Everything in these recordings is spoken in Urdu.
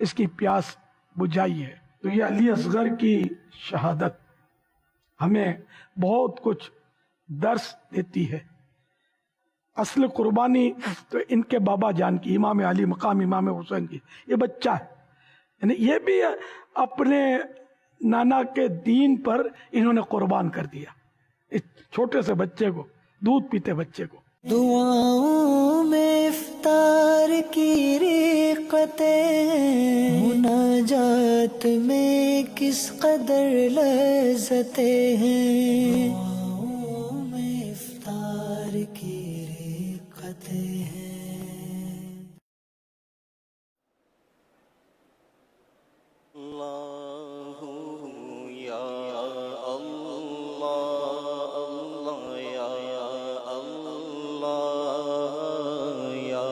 اس کی پیاس بجھائی ہے۔ تو یہ علی اصغر کی شہادت ہمیں بہت کچھ درس دیتی ہے۔ اصل قربانی تو ان کے بابا جان کی، امام علی مقام امام حسین کی، یہ بچہ ہے، یعنی یہ بھی اپنے نانا کے دین پر انہوں نے قربان کر دیا، اس چھوٹے سے بچے کو، دودھ پیتے بچے کو۔ دعاؤں میں افطار کی رقطیں، مناجات میں کس قدر لذتیں ہیں، دعاؤں میں افطار کی رقطیں ہیں۔ اللہ یا اللہ، اللہ یا اللہ، یا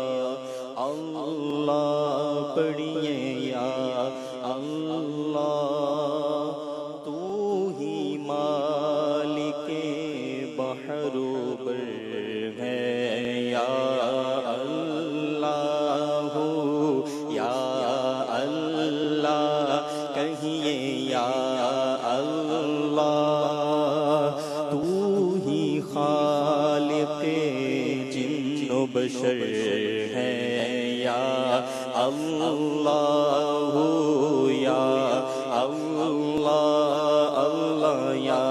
اللہ پڑھیے یا اللہ، تو ہی مالک بحر و بر ہے، یا اللہ یا اللہ، کہیے یا اللہ، تو ہی خالق جن و بشر ہے، یا اللہ یا اللہ، اللہ یا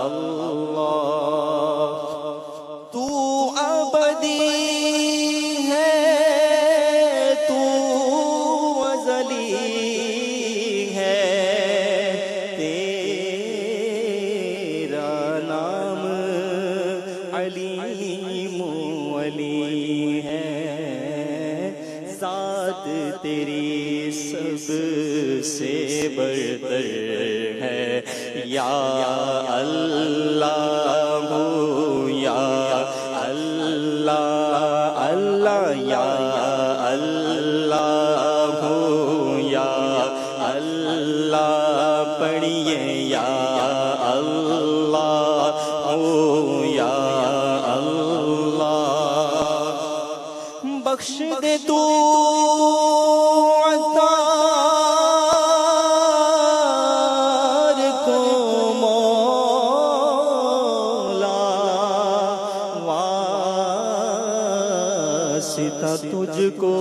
اللہ، تو ابدی ہے، تو ازلی ہے، تیرا نام علیم ولی ہے، ذات تیری سب سے برتر ہے، یا اللہ یا اللہ، اللہ یا اللہ یا اللہ، پڑھیے یا اللہ یا اللہ، بخش دے تو عطار کو مولا، واسطہ تجھ کو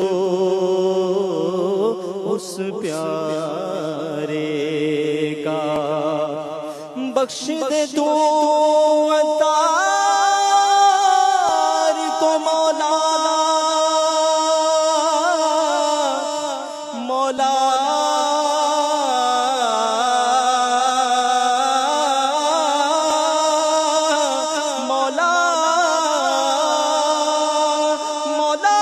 اس پیارے کا، بخش دے تو عطار کو مولا، مولا مولا مولا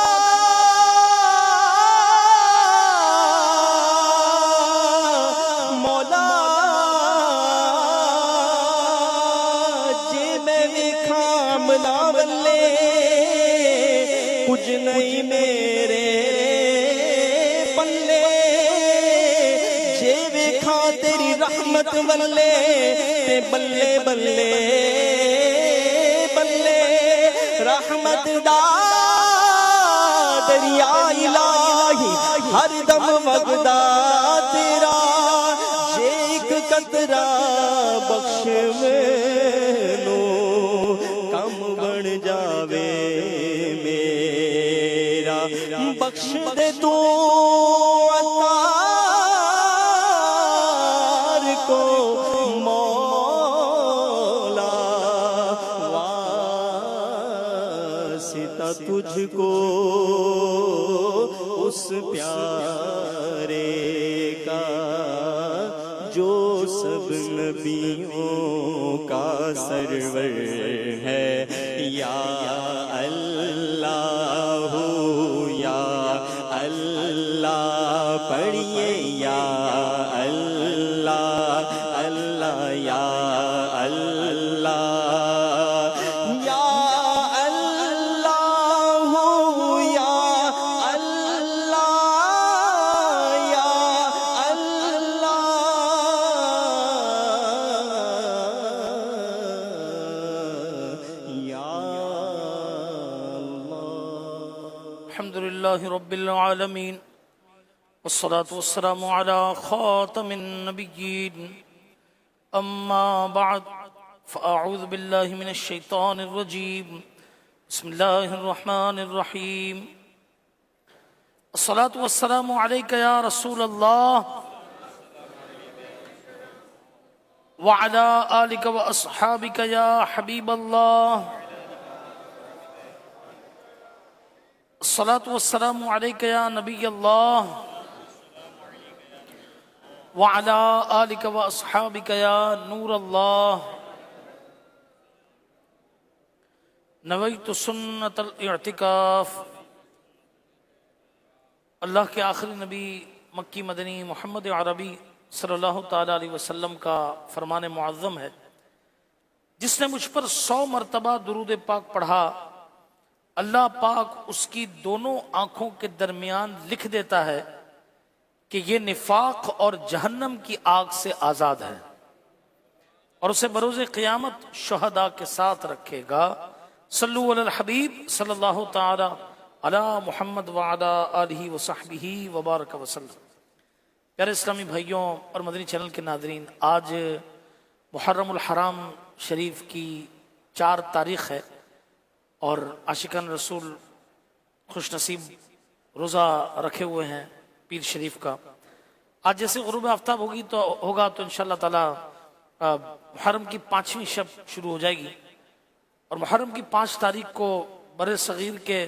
مولا، جے میں ویکھاں ملا بلے، کچھ نہیں میرے پلے، جے ویکھاں تیری رحمت والے، تے بلے بلے بلے، رحمت دا دریا الہی ہر دم وگدا تیرا، جے ایک قطرہ بخش مینوں کم بن جاوے میرا، بخش دے تو عطار کو مولا، واسطہ تجھ کو اس پیارے کا، جو سب نبیوں کا سرور ہے، یا اللہ یا اللہ، پڑھیے یا اللہ، اللہ یا اللہ، یا اللہ یا اللہ، یا اللہ یا اللہ۔ الحمد لله رب العالمين، والصلاة والسلام على خاتم النبيين أما بعد فأعوذ بالله من الشيطان الرجيم بسم الله الرحمن الرحيم الصلاة والسلام عليك يا رسول الله وعلى آلك وأصحابك يا حبيب الله الصلاة والسلام عليك يا نبي الله وعلى آلك وأصحابك يا نور الله نويت سنة الاعتکاف. اللہ کے آخری نبی مکی مدنی محمد عربی صلی اللہ تعالیٰ علیہ وسلم کا فرمان معظم ہے، جس نے مجھ پر 100 مرتبہ درود پاک پڑھا، اللہ پاک اس کی دونوں آنکھوں کے درمیان لکھ دیتا ہے کہ یہ نفاق اور جہنم کی آگ سے آزاد ہے، اور اسے بروز قیامت شہداء کے ساتھ رکھے گا. صلو علی الحبیب صلی اللہ تعالی علی محمد وعلی آلہ وصحبہ وبارک وسلم. پیارے اسلامی بھائیوں اور مدنی چینل کے ناظرین، آج محرم الحرام شریف کی 4 تاریخ ہے اور عاشقان رسول خوش نصیب روزہ رکھے ہوئے ہیں پیر شریف کا. آج جیسے غروب آفتاب ہوگا تو انشاءاللہ تعالی محرم کی 5ویں شب شروع ہو جائے گی، اور محرم کی 5 تاریخ کو بر صغیر کے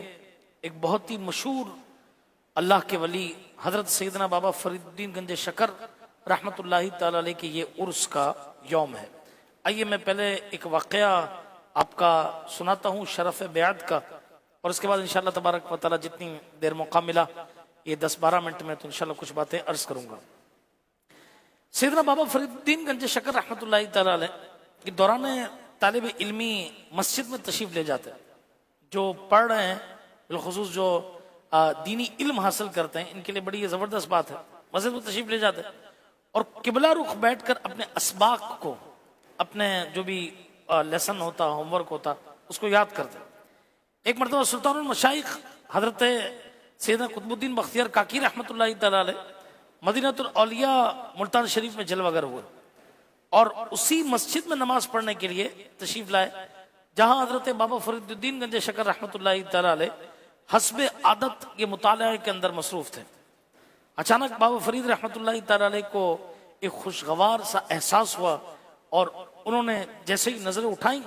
ایک بہت ہی مشہور اللہ کے ولی حضرت سیدنا بابا فرید الدین گنج شکر رحمت اللہ تعالی علیہ کے یہ عرس کا یوم ہے. آئیے میں پہلے ایک واقعہ آپ کا سناتا ہوں شرف بیعت کا، اور اس کے بعد انشاءاللہ تبارک و تعالی جتنی دیر موقع ملا یہ 10-12 منٹ میں تو انشاءاللہ کچھ باتیں عرض کروں گا. سیدنا بابا فرید الدین گنج شکر رحمت اللہ تعالی علیہ کے دوران طالب علمی مسجد میں تشریف لے جاتے ہیں. جو پڑھ رہے ہیں بالخصوص جو دینی علم حاصل کرتے ہیں، ان کے لیے بڑی یہ زبردست بات ہے. مسجد میں تشریف لے جاتے ہیں اور قبلہ رخ بیٹھ کر اپنے اسباق کو، اپنے جو بھی لیسن ہوتا، ہوم ورک ہوتا، اس کو یاد کرتے ہیں. ایک مرتبہ سلطان المشائخ حضرت سیدنا قطب الدین بختیار کاکی رحمت اللہ تعالی علیہ مدینۃ الاولیاء ملتان شریف میں جلوہ گر ہوئے، اور اسی مسجد میں نماز پڑھنے کے لیے تشریف لائے جہاں حضرت بابا فرید الدین گنج شکر رحمت اللہ تعالی علیہ حسب عادت یہ مطالعے کے اندر مصروف تھے. اچانک بابا فرید رحمت اللہ تعالی علیہ کو ایک خوشگوار سا احساس ہوا، اور انہوں نے جیسے ہی نظریں اٹھائیں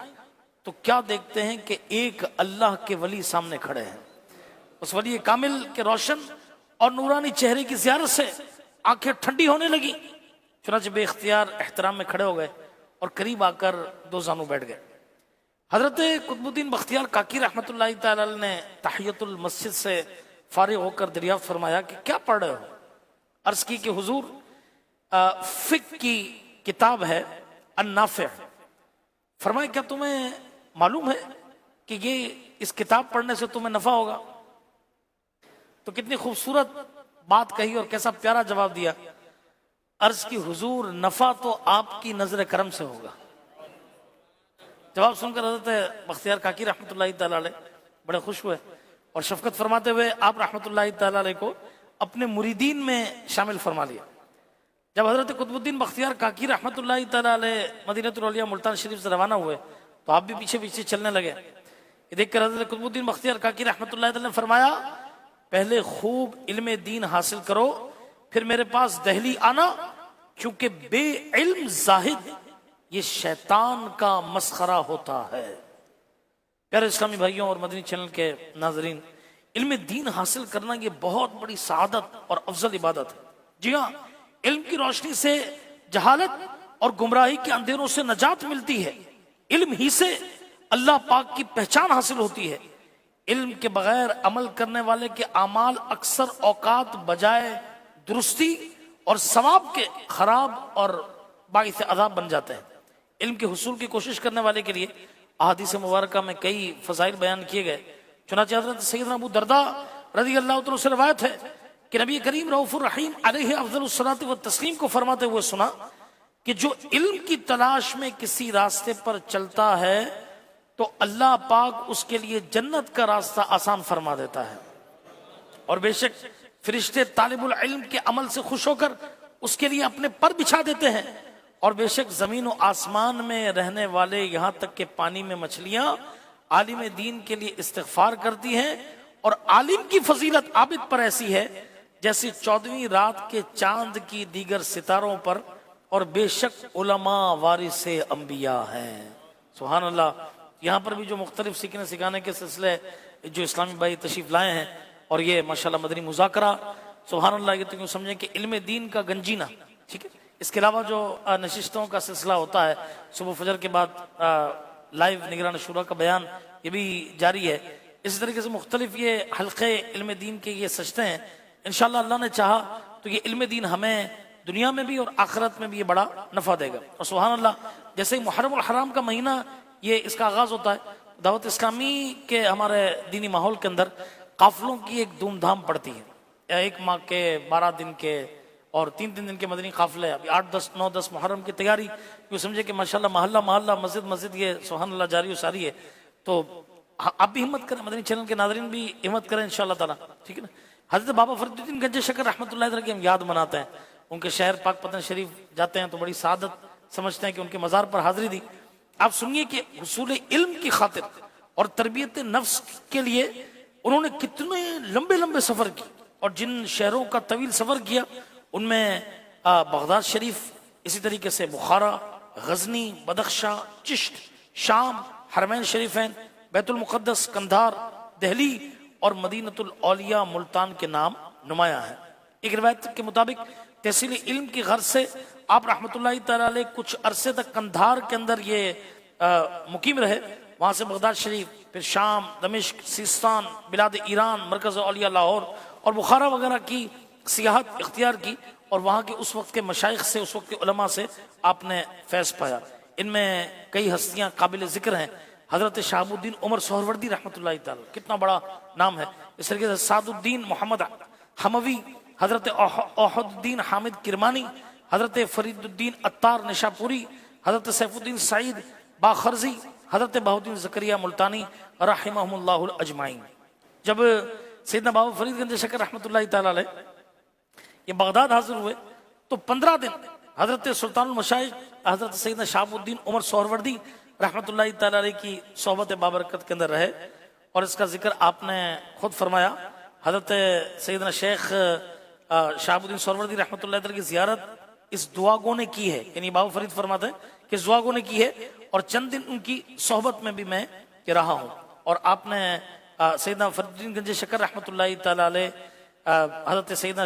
تو کیا دیکھتے ہیں کہ ایک اللہ کے ولی سامنے کھڑے ہیں. اس ولی کامل کے روشن اور نورانی چہرے کی زیارت سے آنکھیں ٹھنڈی ہونے لگی. چنانچہ بے اختیار احترام میں کھڑے ہو گئے اور قریب آ کر 2 زانوں بیٹھ گئے. حضرت قطب الدین بختیار کاکی رحمت اللہ تعالی علیہ نے تحیت المسجد سے فارغ ہو کر دریافت فرمایا کہ کیا پڑھ رہے ہو؟ عرض کی کہ حضور فقہ کی کتاب ہے النافع. فرمایا کیا تمہیں معلوم ہے کہ یہ اس کتاب پڑھنے سے تمہیں نفع ہوگا؟ تو کتنی خوبصورت بات کہی اور کیسا پیارا جواب دیا. عرض کی حضور نفع تو آپ کی نظر کرم سے ہوگا. جواب سن کر حضرت بختیار کاکی رحمت اللہ تعالی علیہ بڑے خوش ہوئے اور شفقت فرماتے ہوئے آپ رحمت اللہ تعالی علیہ کو اپنے مریدین میں شامل فرما لیا. جب حضرت قطب الدین بختیار کاکی رحمت اللہ تعالی علیہ مدینۃ الاولیاء ملتان شریف سے روانہ ہوئے تو آپ بھی پیچھے پیچھے چلنے لگے. یہ دیکھ کر حضرت قطب الدین بختیار کاکی رحمت اللہ تعالی نے فرمایا پہلے خوب علم دین حاصل کرو، پھر میرے پاس دہلی آنا، کیونکہ بے علم زاہد یہ شیطان کا مسخرہ ہوتا ہے. پیارے اسلامی بھائیوں اور مدنی چینل کے ناظرین، علم دین حاصل کرنا یہ بہت بڑی سعادت اور افضل عبادت ہے. جی ہاں، علم کی روشنی سے جہالت اور گمراہی کے اندھیروں سے نجات ملتی ہے. علم ہی سے اللہ پاک کی پہچان حاصل ہوتی ہے. علم کے بغیر عمل کرنے والے کے اعمال اکثر اوقات بجائے درستی اور ثواب کے خراب اور باعث عذاب بن جاتے ہیں. علم کے حصول کی کوشش کرنے والے کے لیے احادیث مبارکہ میں کئی فضائل بیان کیے گئے. چنانچہ حضرت سیدنا ابو درداء رضی اللہ عنہ سے روایت ہے کہ نبی کریم رؤوف الرحیم علیہ افضل الصلاۃ والتسلیم کو فرماتے ہوئے سنا کہ جو علم کی تلاش میں کسی راستے پر چلتا ہے تو اللہ پاک اس کے لیے جنت کا راستہ آسان فرما دیتا ہے، اور بے شک فرشتے طالب العلم کے عمل سے خوش ہو کر اس کے لیے اپنے پر بچھا دیتے ہیں، اور بے شک زمین و آسمان میں رہنے والے یہاں تک کہ پانی میں مچھلیاں عالم دین کے لیے استغفار کرتی ہیں، اور عالم کی فضیلت عابد پر ایسی ہے جیسے 14ویں رات کے چاند کی دیگر ستاروں پر، اور بے شک علماء وارث انبیاء ہیں۔ سبحان اللہ۔ یہاں پر بھی جو مختلف سیکھنے سکھانے کے سلسلے جو اسلامی بھائی تشریف لائے ہیں، اور یہ ماشاءاللہ مدنی مذاکرہ، سبحان اللہ، یہ تو یوں سمجھیں کہ علم دین کا گنجینہ، ٹھیک ہے۔ اس کے علاوہ جو نشستوں کا سلسلہ ہوتا ہے صبح فجر کے بعد لائیو نگران شورا کا بیان، یہ بھی جاری ہے۔ اسی طریقے سے مختلف یہ حلقے علم دین کے یہ سجدے ہیں، انشاءاللہ اللہ نے چاہا تو یہ علم دین ہمیں دنیا میں بھی اور آخرت میں بھی یہ بڑا نفع دے گا۔ اور سبحان اللہ، جیسے ہی محرم الحرام کا مہینہ یہ اس کا آغاز ہوتا ہے، دعوت اسلامی کے ہمارے دینی ماحول کے اندر قافلوں کی ایک دھوم دھام پڑتی ہے، 1 ماہ کے 12 دن کے اور 3 دن کے مدنی قافلے، ابھی 8 10 9 10 محرم کی تیاری، یہ سمجھے کہ ماشاءاللہ محلہ محلہ مسجد مسجد یہ سبحان اللہ جاری و ساری ہے۔ تو آپ بھی ہمت کریں، مدنی چینل کے ناظرین بھی ہمت کریں انشاءاللہ تعالی، ٹھیک ہے نا۔ حضرت بابا فرید الدین گنج شکر رحمۃ اللہ علیہ کی ہم یاد مناتے ہیں، ان کے شہر پاک پتن شریف جاتے ہیں تو بڑی سعادت سمجھتے ہیں کہ ان کے مزار پر حاضری دی۔ آپ سنیے کہ حصول علم کی خاطر اور تربیت نفس کے لیے انہوں نے کتنے لمبے لمبے سفر کی، اور جن شہروں کا طویل سفر کیا ان میں بغداد شریف، اسی طریقے سے بخارا، غزنی، بدخشاں، چشت، شام، حرمین شریفین، بیت المقدس، کندھار، دہلی اور مدینۃ الاولیاء ملتان کے نام نمایاں ہیں۔ ایک روایت کے مطابق تحصیل علم کی غرض سے آپ رحمۃ اللہ تعالی علیہ کچھ عرصے تک کندھار کے اندر یہ مقیم رہے، وہاں سے بغداد شریف، پھر شام، دمشق، سیستان، بلاد ایران، مرکز اولیاء لاہور اور بخارا وغیرہ کی سیاحت اختیار کی، اور وہاں کے اس وقت کے مشائخ سے، اس وقت کے علماء سے آپ نے فیض پایا۔ ان میں کئی ہستیاں قابل ذکر ہیں۔ حضرت شہاب الدین عمر سہروردی رحمۃ اللہ تعالی، کتنا بڑا نام ہے۔ اس طریقے سے سعد الدین محمد حموی، حضرت احد الدین حامد کرمانی، حضرت فرید الدین عطار نشاپوری، حضرت سیف الدین سعید باخرزی، حضرت بہاؤالدین زکریا ملتانی رحمہم اللہ اجمعین۔ جب سیدنا بابا فرید گنج شکر رحمۃ اللہ تعالی علیہ یہ بغداد حاضر ہوئے تو 15 دن حضرت سلطان المشائخ حضرت سیدنا شہاب الدین عمر سہروردی رحمۃ اللہ تعالی علیہ کی صحبت بابرکت کے اندر رہے، اور اس کا ذکر آپ نے خود فرمایا۔ حضرت سیدنا شیخ شہاب الدین سہروردی رحمۃ اللہ تعالی کی زیارت اس دعا گو نے کی ہے، یعنی بابا فرید فرماتے ہیں کہ اس دعا گو نے کی ہے، اور چند دن ان کی صحبت میں بھی میں رہا ہوں۔ اور آپ نے سیدنا فرید الدین گنج شکر رحمۃ اللہ تعالی علیہ حضرت سیدنا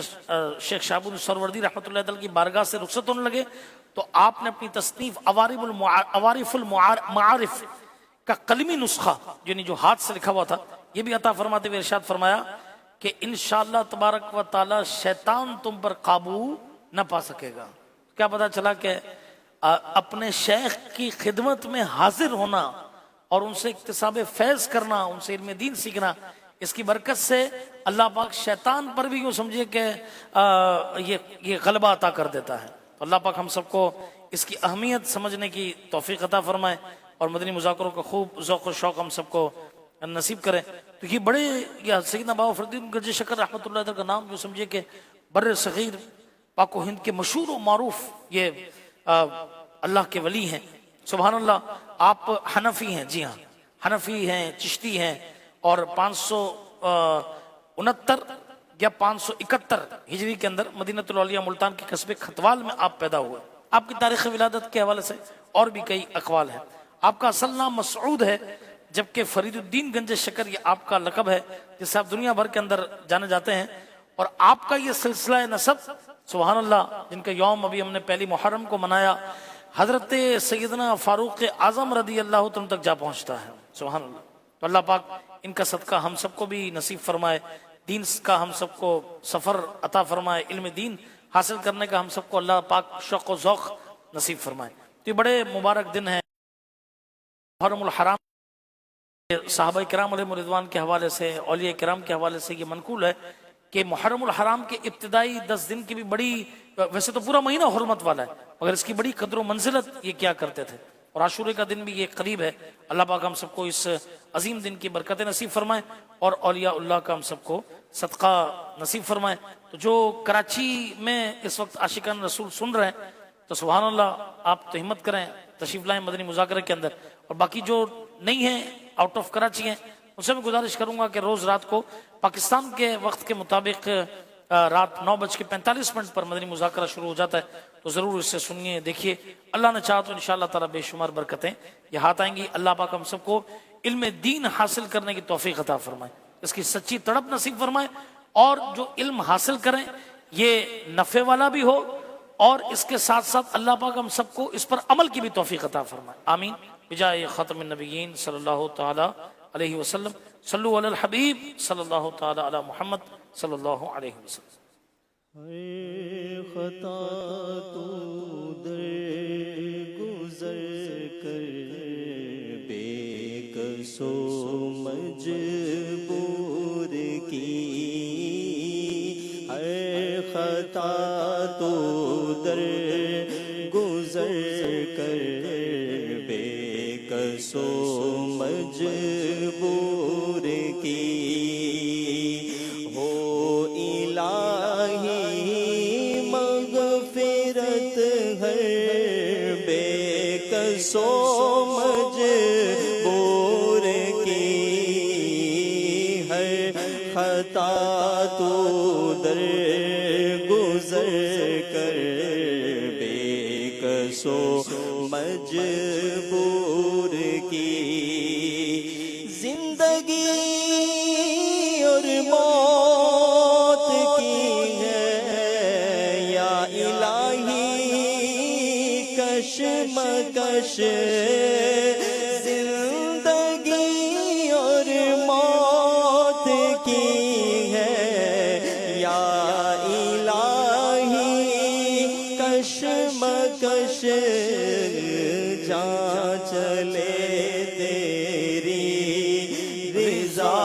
شیخ شہاب الدین سہروردی رحمۃ اللہ تعالی کی بارگاہ سے رخصت ہونے لگے تو آپ نے اپنی تصنیف عوارف المعارف کا قلمی نسخہ، یعنی جو ہاتھ سے لکھا ہوا تھا، یہ بھی عطا فرماتے ہوئے ارشاد فرمایا کہ انشاءاللہ تبارک و تعالی شیطان تم پر قابو نہ پا سکے گا۔ کیا پتا چلا کہ اپنے شیخ کی خدمت میں حاضر ہونا اور ان سے اکتساب فیض کرنا، ان سے علم دین سیکھنا، اس کی برکت سے اللہ پاک شیطان پر بھی یوں سمجھے کہ یہ غلبہ عطا کر دیتا ہے۔ تو اللہ پاک ہم سب کو اس کی اہمیت سمجھنے کی توفیق عطا فرمائے، اور مدنی مذاکروں کا خوب ذوق و شوق ہم سب کو نصیب کرے۔ تو یہ بڑے سیدنا بابا فرید الدین گنج شکر رحمۃ اللہ تعالی کا نام جو سمجھے کہ بر صغیر پاک و ہند کے مشہور و معروف یہ اللہ کے ولی ہیں۔ سبحان اللہ۔ آپ حنفی ہیں، جی ہاں حنفی ہیں، چشتی ہیں، اور 569 یا 571 ہجری کے اندر مدینۃ الاولیاء ملتان کے قصبے کھتوال میں آپ پیدا ہوئے۔ آپ کی تاریخ ولادت کے حوالے سے اور بھی کئی اقوال ہیں۔ آپ کا اصل نام مسعود ہے، جبکہ فرید الدین گنج شکر یہ آپ کا لقب ہے جس سے آپ دنیا بھر کے اندر جانے جاتے ہیں۔ اور آپ کا یہ سلسلہ نسب سبحان اللہ، جن کا یوم ابھی ہم نے پہلی محرم کو منایا، حضرت سیدنا فاروق اعظم رضی اللہ عنہ تک جا پہنچتا ہے۔ سبحان اللہ۔ تو اللہ پاک ان کا صدقہ ہم سب کو بھی نصیب فرمائے، دین کا ہم سب کو سفر عطا فرمائے، علم دین حاصل کرنے کا ہم سب کو اللہ پاک شوق و ذوق نصیب فرمائے۔ تو یہ بڑے مبارک دن ہیں محرم الحرام۔ صحابہ کرام علیہ رضوان کے حوالے سے، اولیاء کرام کے حوالے سے یہ منقول ہے کہ محرم الحرام کے ابتدائی 10 دن کی بھی بڑی، ویسے تو پورا مہینہ حرمت والا ہے مگر اس کی بڑی قدر و منزلت یہ کیا کرتے تھے، اور عاشورے کا دن بھی یہ قریب ہے۔ اللہ پاک ہم سب کو اس عظیم دن کی برکت نصیب فرمائے اور اولیاء اللہ کا ہم سب کو صدقہ نصیب فرمائے۔ تو جو کراچی میں اس وقت عاشقان رسول سن رہے ہیں تو سبحان اللہ، آپ تو ہمت کریں، تشریف لائیں مدنی مذاکرے کے اندر۔ اور باقی جو نہیں ہیں، آؤٹ آف کراچی ہیں، ان سے میں گزارش کروں گا کہ روز رات کو پاکستان کے وقت کے مطابق رات 9:45 پر مدنی مذاکرہ شروع ہو جاتا ہے، تو ضرور اس سے سنیے، دیکھیے۔ اللہ نے چاہا تو انشاءاللہ تعالی بے شمار برکتیں یہ ہاتھ آئیں گی۔ اللہ پاک ہم سب کو علم دین حاصل کرنے کی توفیق عطا فرمائے، اس کی سچی تڑپ نصیب فرمائے، اور جو علم حاصل کریں یہ نفع والا بھی ہو، اور اس کے ساتھ ساتھ اللہ پاک ہم سب کو اس پر عمل کی بھی توفیق عطا فرمائے، آمین بجائے خاتم النبیین صلی اللہ تعالی علیہ وسلم۔ صلو علی الحبیب صلی اللہ تعالی علی محمد صلی اللہ علیہ وسلم۔ ہر خطا تو در گزر کر بے کس و مجبور کی، ہر خطا تو در گزر کر بے کس و مجبور کی، ہو الہی مغفرت ہر بے کس و مجبور کی، ہر خطا تو در گزر کر بے کس و مجبور کی، زندگی اور موت کی ہے یا الہی کشمکش، زندگی اور موت کی ہے یا الہی کشمکش، جہاں چلے تیری رضا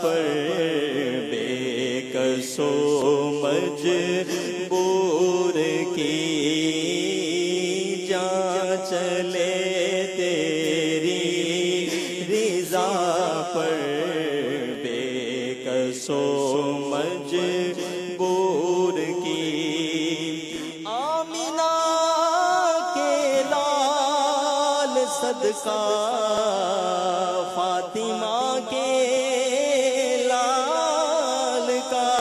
پر بے کس و مجبور کی، جہاں چلے تیری رضا پر بے کس و مجبور کی، آمینہ کے لال صدقہ فاطمہ کے لال کا،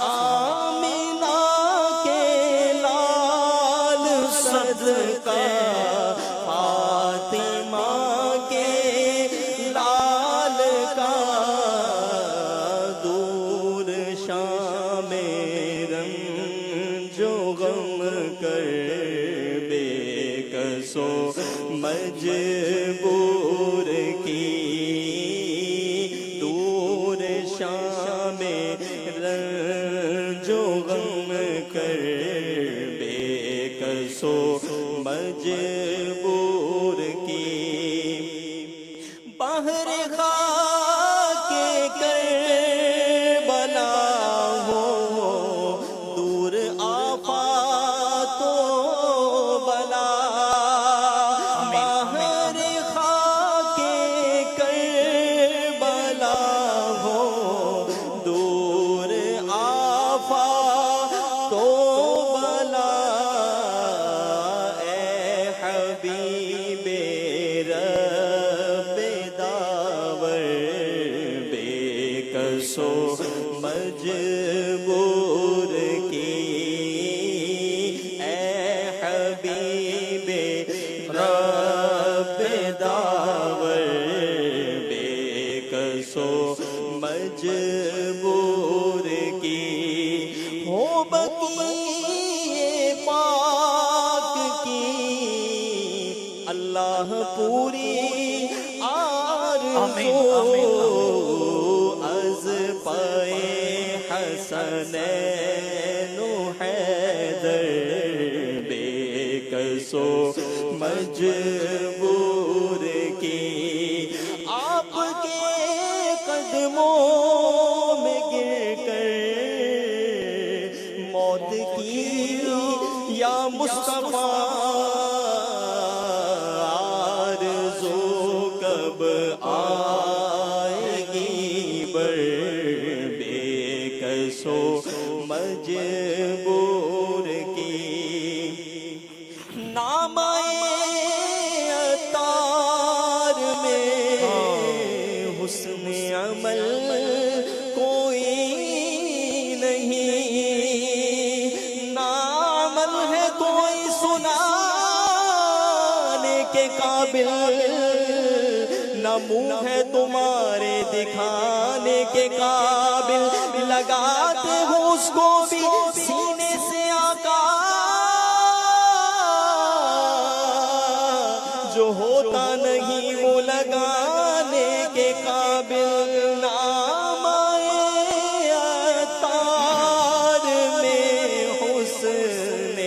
آمینہ کے لال صدقہ فاطمہ کے لال کا، دور شام رنج و غم کر بے کس و مجبور کی، دور شام رنج و غم کر بے کس و مجبور کی، بحر خاک کربلا ہو دور آفات و بلا، بحر خاک کربلا ہو دور آفات و بلا، اے حبیب رب داور بے کس و مجبور کی، اے حبیب رب داور بے کس و مجبور کی، ہو بقیع پاک کی اللہ پوری آرزو، از پائے حسنین و حیدر بے کس و مجبور کی، آپ کے قدموں میں گر کر موت کی یا مصطفیٰ آرزو کب آئے گی بر کے قابل، نہ منہ ہے تمہارے دکھانے کے قابل، لگاتے ہو اس کو بھی سینے سے آقا، جو ہوتا نہیں وہ لگانے کے قابل، نام آئے عطار میں حسن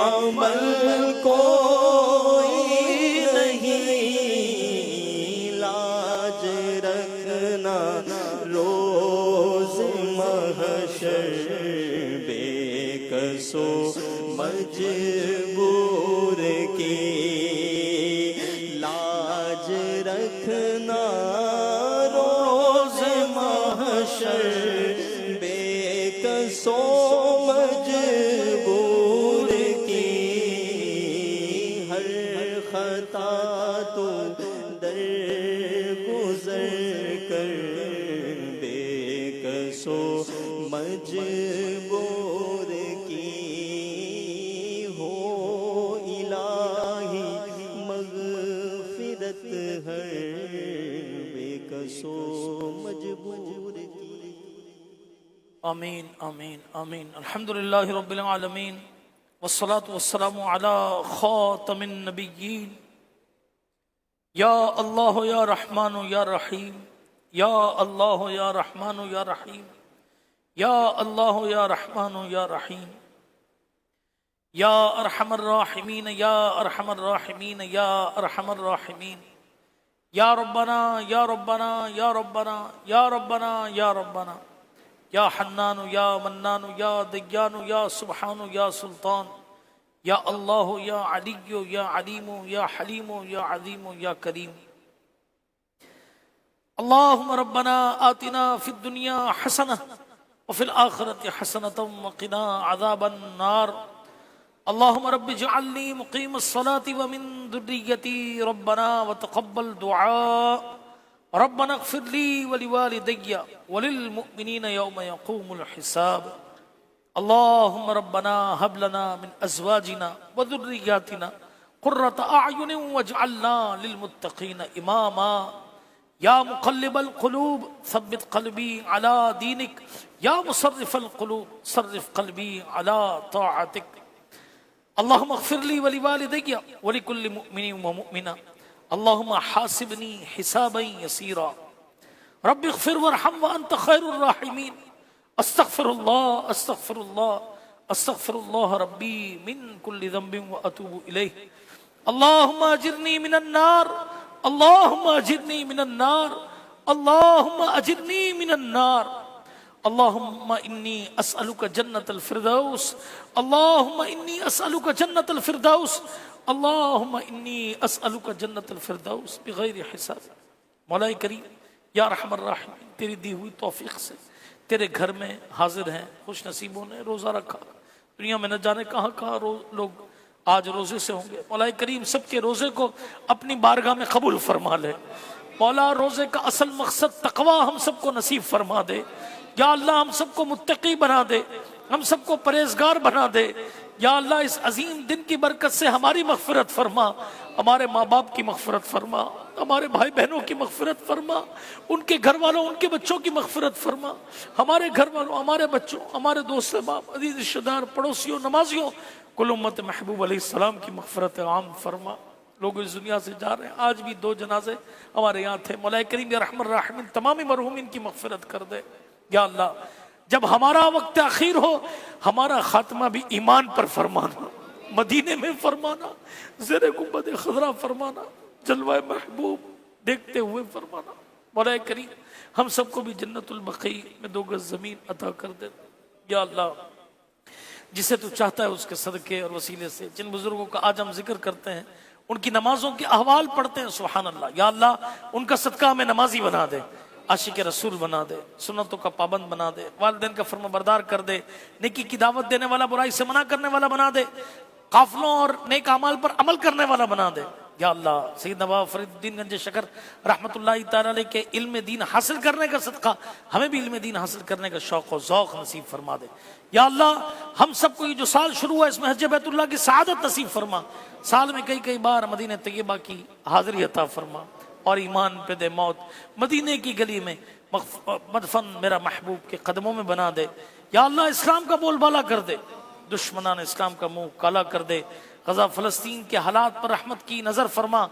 عمل کوئی نہیں، لاج رکھنا روز محشر، بے کسو مجبور کی لاج رکھنا روز محشر، بے کسو مجبور کی، ہر خطا تو در گزر کر، بے کسو مجبور کی، ہو الہی مغفرت ہر بے کسو مجبور کی۔ آمین آمین آمین۔ الحمدللہ رب العالمین، والصلاة والسلام علی خاتم النبیین۔ یا اللہ یا رحمان یا رحیم، یا اللہ یا رحمان یا رحیم، یا اللہ یا رحمان یا رحیم، یا ارحم الراحمین یا ارحم الراحمین یا ارحم الراحمین، یا ربنا یا ربنا یا ربنا یا ربنا یا ربنا، یا حنان یا منان یا دیان یا سبحان یا سلطان، یا اللہ یا علی یا علیم یا حلیم یا عظیم یا کریم۔ اللہم ربنا آتنا فی الدنیا حسنہ وفی الآخرۃ حسنۃ وقنا عذاب النار۔ اللہم رب اجعلنی مقیم الصلاة ومن ذریتی ربنا وتقبل دعاء، ربنا اغفر لی ولوالدی وللمؤمنین یوم یقوم الحساب۔ اللہم ربنا ہب لنا من ازواجنا وذریاتنا قرۃ اعین واجعلنا للمتقین اماما۔ یا مقلب القلوب ثبت قلبی علی دینک، یا مصرف القلوب صرف قلبی علی طاعتک۔ اللہم اغفر لی ولوالدی ولکل مؤمن ومؤمنہ، اللہم حاسبنی حسابا یسیرا، رب اغفر وارحم وانت خیر الراحمین۔ استغفر اللہ استغفر اللہ استغفر اللہ ربی من کل ذنب واتوب الیہ۔ اللہم اجرنی من النار، اللہم اجرنی من النار، اللہم اجرنی من النار۔ اللہم انی اسألک جنت الفردوس، اللہم انی اسألک جنت الفردوس، اللہم انی اسألک جنت الفردوس بغیر حساب۔ مولا کریم یا رحم الراحمین، تیری دی ہوئی توفیق سے تیرے گھر میں حاضر ہیں خوش نصیبوں نے روزہ رکھا، دنیا میں نہ جانے کہاں کہاں لوگ آج روزے سے ہوں گے۔ مولا کریم سب کے روزے کو اپنی بارگاہ میں قبول فرما لے۔ مولا روزے کا اصل مقصد تقوی ہم سب کو نصیب فرما دے۔ یا اللہ ہم سب کو متقی بنا دے، ہم سب کو پرہیزگار بنا دے۔ یا اللہ اس عظیم دن کی برکت سے ہماری مغفرت فرما، ہمارے ماں باپ کی مغفرت فرما، ہمارے بھائی بہنوں کی مغفرت فرما، ان کے گھر والوں ان کے بچوں کی مغفرت فرما، ہمارے گھر والوں ہمارے بچوں ہمارے دوست احباب عزیز رشتہ دار پڑوسیوں نمازیوں کل امت محبوب علیہ السلام کی مغفرت عام فرما۔ لوگ اس دنیا سے جا رہے ہیں، آج بھی 2 جنازے ہمارے یہاں تھے، مولا کریم یا رحم الراحمین تمام مرحومین کی مغفرت کر دے۔ یا اللہ جب ہمارا وقت اخیر ہو ہمارا خاتمہ بھی ایمان پر فرمانا، مدینے میں فرمانا، زیر گنبد خضرا فرمانا، جلوہ محبوب دیکھتے ہوئے فرمانا۔ مولا کریم ہم سب کو بھی جنت البقیع میں 2 گز زمین عطا کر دے۔ یا اللہ جسے تو چاہتا ہے اس کے صدقے اور وسیلے سے جن بزرگوں کا آج ہم ذکر کرتے ہیں، ان کی نمازوں کے احوال پڑھتے ہیں، سبحان اللہ، یا اللہ ان کا صدقہ ہمیں نمازی بنا دے، عاشق رسول بنا دے، سنتوں کا پابند بنا دے، والدین کا فرما بردار کر دے، نیکی کی دعوت دینے والا، برائی سے منع کرنے والا بنا دے، قافلوں اور نیک اعمال پر عمل کرنے والا بنا دے۔ یا اللہ سید نواب فرید الدین گنج شکر رحمت اللہ تعالی علیہ کے علم دین حاصل کرنے کا صدقہ ہمیں بھی علم دین حاصل کرنے کا شوق و ذوق نصیب فرما دے۔ یا اللہ ہم سب کو یہ جو سال شروع ہوا اس میں حج بیت اللہ کی سعادت نصیب فرما، سال میں کئی بار مدینہ طیبہ کی حاضری عطا فرما، اور ایمان پہ دے موت مدینے کی گلی میں مدفن میرا محبوب کے قدموں میں بنا دے۔ یا اللہ اسلام کا بول بالا کر دے، دشمنان اسلام کا منہ کالا کر دے، غزہ فلسطین کے حالات پر رحمت کی نظر فرما۔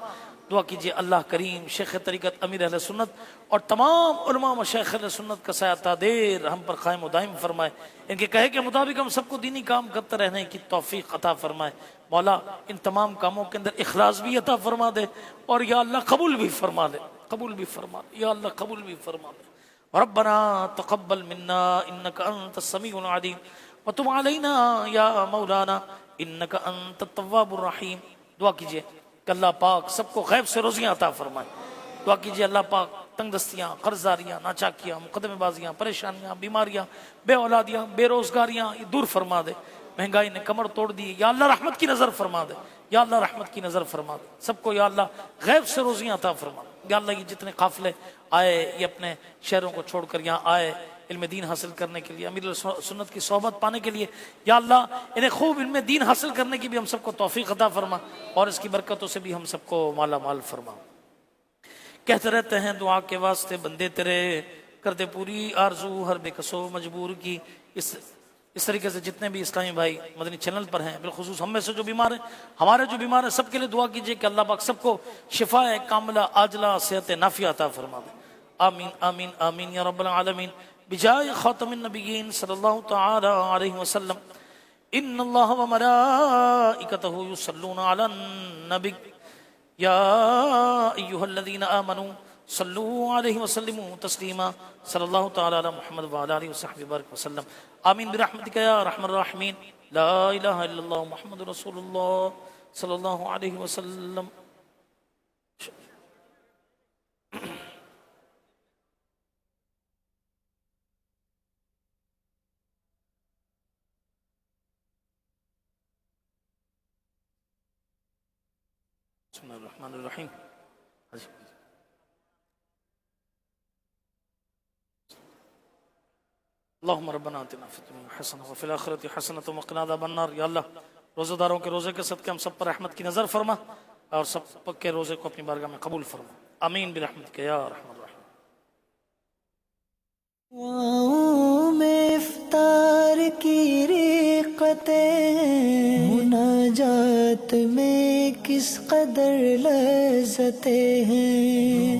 دعا کیجئے اللہ کریم شیخ طریقت امیر اہل سنت اور تمام علماء مشایخ اہل سنت کا سایہ تا دیر ہم پر قائم و دائم فرمائے، ان کے کہے کے مطابق ہم سب کو دینی کام کرتے رہنے کی توفیق عطا فرمائے۔ مولا ان تمام کاموں کے اندر اخلاص بھی عطا فرما دے، اور یا اللہ قبول بھی فرما دے، قبول بھی فرما دے، یا اللہ قبول بھی فرما دے۔ ربنا تقبل منا انك انت السميع العليم وتب علينا يا مولانا انك انت التواب الرحيم۔ دعا کیجئے کہ اللہ پاک سب کو غیب سے روزیاں عطا فرمائے۔ دعا کیجئے اللہ پاک تنگ دستیاں، قرضداریاں، ناچاکیاں، مقدمے بازیاں، پریشانیاں، بیماریاں، بے اولادیاں، بے روزگاریاں یہ دور فرما دے۔ مہنگائی نے کمر توڑ دی، یا اللہ رحمت کی نظر فرما دے، یا اللہ رحمت کی نظر فرما دے۔ سب کو یا اللہ غیب سے روزیاں عطا فرما دے۔ یا اللہ یہ جتنے قافلے آئے یہ اپنے شہروں کو چھوڑ کر یہاں آئے علم دین حاصل کرنے کے لیے، امیر سنت کی صحبت پانے کے لیے، یا اللہ انہیں خوب علم دین حاصل کرنے کی بھی ہم سب کو توفیق عطا فرما، اور اس کی برکتوں سے بھی ہم سب کو مالا مال فرما۔ کہتے رہتے ہیں دعا کے واسطے بندے تیرے، کر دے پوری آرزو ہر بے کسو مجبور کی۔ اس طریقے سے جتنے بھی اسلامی بھائی مدنی چینل پر ہیں، بالخصوص ہم میں سے جو بیمار ہیں، ہمارے جو بیمار ہیں، سب کے لیے دعا کیجئے کہ اللہ پاک سب کو شفا کاملہ عاجلہ صحت نافیہ عطا فرما دے۔ آمین آمین آمین یا رب العالمین، بجائے خاتم النبیین صلی اللہ تعالی علیہ وسلم۔ ان اللہ و ملائکتہ یصلون علی النبی یا ایہا الذین آمنوا صلوا علیہ وسلموا تسلیما، صلی اللہ تعالی علی محمد وعلی آلہ وصحبہ بارک وسلم۔ آمین برحمتک یا ارحم الراحمین، لا الہ الا اللہ محمد رسول اللہ صلی اللہ علیہ وسلم۔ بسم اللہ الرحمن الرحیم۔ اللہم ربنا آتنا فی الدنیا حسنہ وفی الآخرۃ حسنۃ وقنا عذاب النار۔ یا اللہ روزہ داروں کے روزے کے صدقے ہم سب پر رحمت کی نظر فرما، اور سب کے روزے کو اپنی بارگاہ میں قبول فرما۔ آمین برحمتک یا ارحم الراحمین۔ میں افطار کی ریقتیں مناجات میں کس قدر لذتیں ہیں،